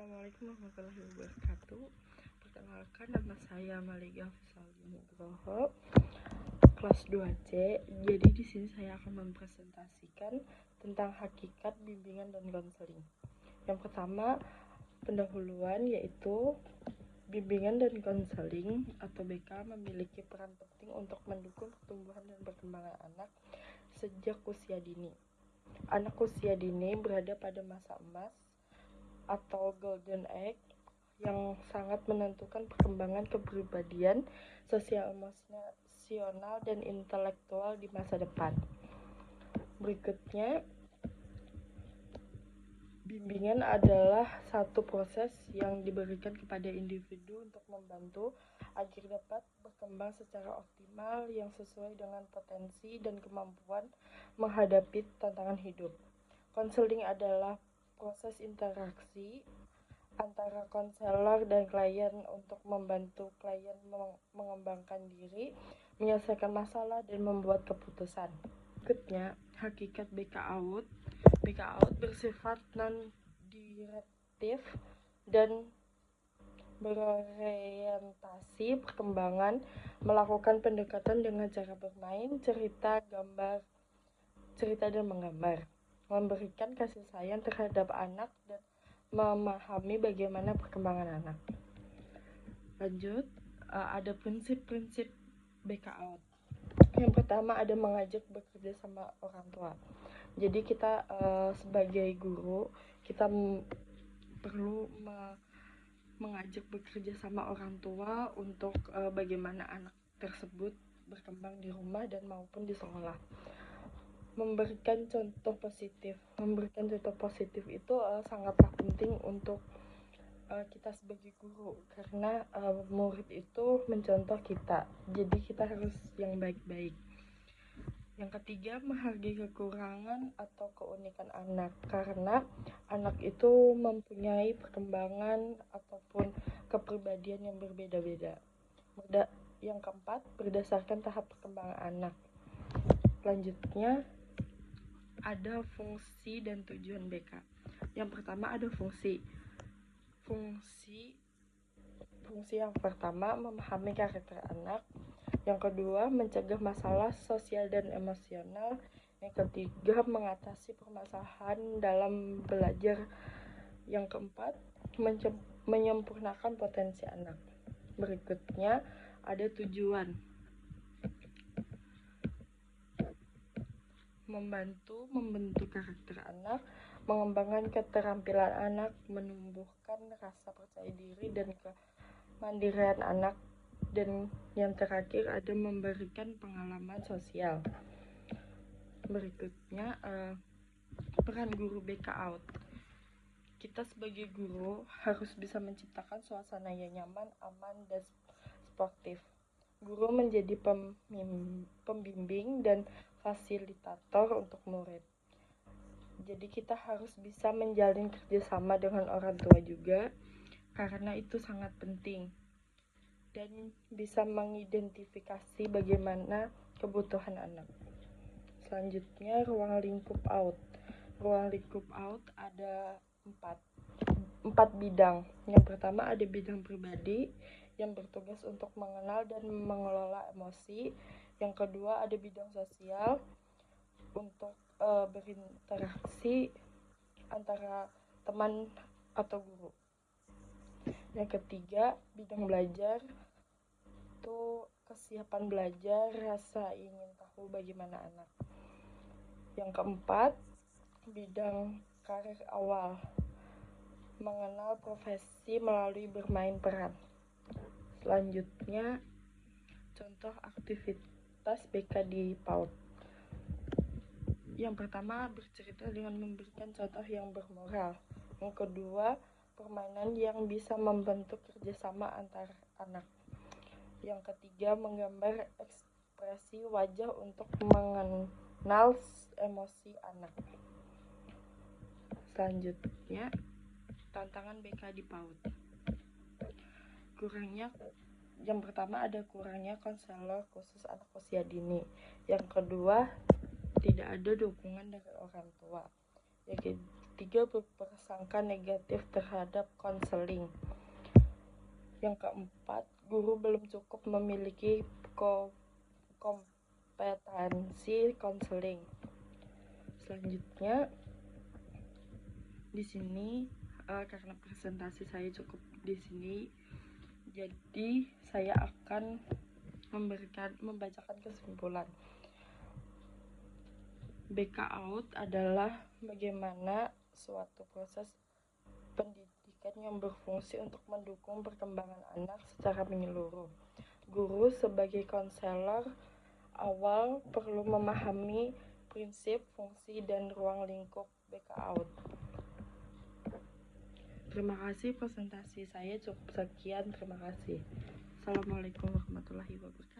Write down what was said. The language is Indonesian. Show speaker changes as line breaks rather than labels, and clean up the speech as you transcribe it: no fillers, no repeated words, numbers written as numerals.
Assalamualaikum warahmatullahi wabarakatuh. Perkenalkan, nama saya Maliga Fisaldi Nugroho, kelas 2C. Jadi di sini saya akan mempresentasikan tentang hakikat bimbingan dan konseling. Yang pertama, pendahuluan, yaitu bimbingan dan konseling atau BK memiliki peran penting untuk mendukung pertumbuhan dan perkembangan anak sejak usia dini. Anak usia dini berada pada masa emas atau golden age yang sangat menentukan perkembangan kepribadian, sosial, emosional, dan intelektual di masa depan. Berikutnya, bimbingan adalah satu proses yang diberikan kepada individu untuk membantu agar dapat berkembang secara optimal yang sesuai dengan potensi dan kemampuan menghadapi tantangan hidup. Konseling adalah proses interaksi antara konselor dan klien untuk membantu klien mengembangkan diri, menyelesaikan masalah, dan membuat keputusan. Berikutnya, hakikat BK Out. BK Out bersifat non-direktif dan berorientasi perkembangan, melakukan pendekatan dengan cara bermain, cerita dan menggambar, memberikan kasih sayang terhadap anak dan memahami bagaimana perkembangan anak. Lanjut, ada prinsip-prinsip BK Out. Yang pertama ada mengajak bekerja sama orang tua. Jadi kita sebagai guru kita perlu mengajak bekerja sama orang tua untuk bagaimana anak tersebut berkembang di rumah dan maupun di sekolah. Memberikan contoh positif itu sangatlah penting untuk kita sebagai guru, karena murid itu mencontoh kita, jadi kita harus yang baik-baik. Yang ketiga, menghargai kekurangan atau keunikan anak, karena anak itu mempunyai perkembangan ataupun kepribadian yang berbeda-beda. Yang keempat, berdasarkan tahap perkembangan anak. Selanjutnya ada fungsi dan tujuan BK. Yang pertama ada fungsi yang pertama memahami karakter anak, yang kedua mencegah masalah sosial dan emosional, yang ketiga mengatasi permasalahan dalam belajar, yang keempat menyempurnakan potensi anak. Berikutnya ada tujuan, membantu membentuk karakter anak, mengembangkan keterampilan anak, menumbuhkan rasa percaya diri dan kemandirian anak, dan yang terakhir ada memberikan pengalaman sosial. Berikutnya peran guru BK Out. Kita sebagai guru harus bisa menciptakan suasana yang nyaman, aman, dan sportif. Guru menjadi pembimbing dan fasilitator untuk murid. Jadi kita harus bisa menjalin kerjasama dengan orang tua juga, karena itu sangat penting, dan bisa mengidentifikasi bagaimana kebutuhan anak. Selanjutnya, ruang lingkup out. Ruang lingkup out ada empat bidang. Yang pertama ada bidang pribadi yang bertugas untuk mengenal dan mengelola emosi. Yang kedua ada bidang sosial untuk berinteraksi antara teman atau guru. Yang ketiga bidang belajar, itu kesiapan belajar, rasa ingin tahu bagaimana anak. Yang keempat bidang karir awal, mengenal profesi melalui bermain peran. Selanjutnya contoh aktivitas BK di PAUD. Yang pertama bercerita dengan memberikan contoh yang bermoral. Yang kedua permainan yang bisa membentuk kerjasama antar anak. Yang ketiga menggambar ekspresi wajah untuk mengenal emosi anak. Selanjutnya tantangan BK di PAUD. Yang pertama ada kurangnya konselor khusus anak usia dini. Yang kedua tidak ada dukungan dari orang tua. Yang ketiga, berprasangka negatif terhadap konseling. Yang keempat, guru belum cukup memiliki kompetensi konseling. Selanjutnya, di sini karena presentasi saya cukup di sini, jadi saya akan membacakan kesimpulan. BK Out adalah bagaimana suatu proses pendidikan yang berfungsi untuk mendukung perkembangan anak secara menyeluruh. Guru sebagai konselor awal perlu memahami prinsip, fungsi, dan ruang lingkup BK Out. Terima kasih, presentasi saya cukup sekian. Terima kasih. Assalamualaikum warahmatullahi wabarakatuh.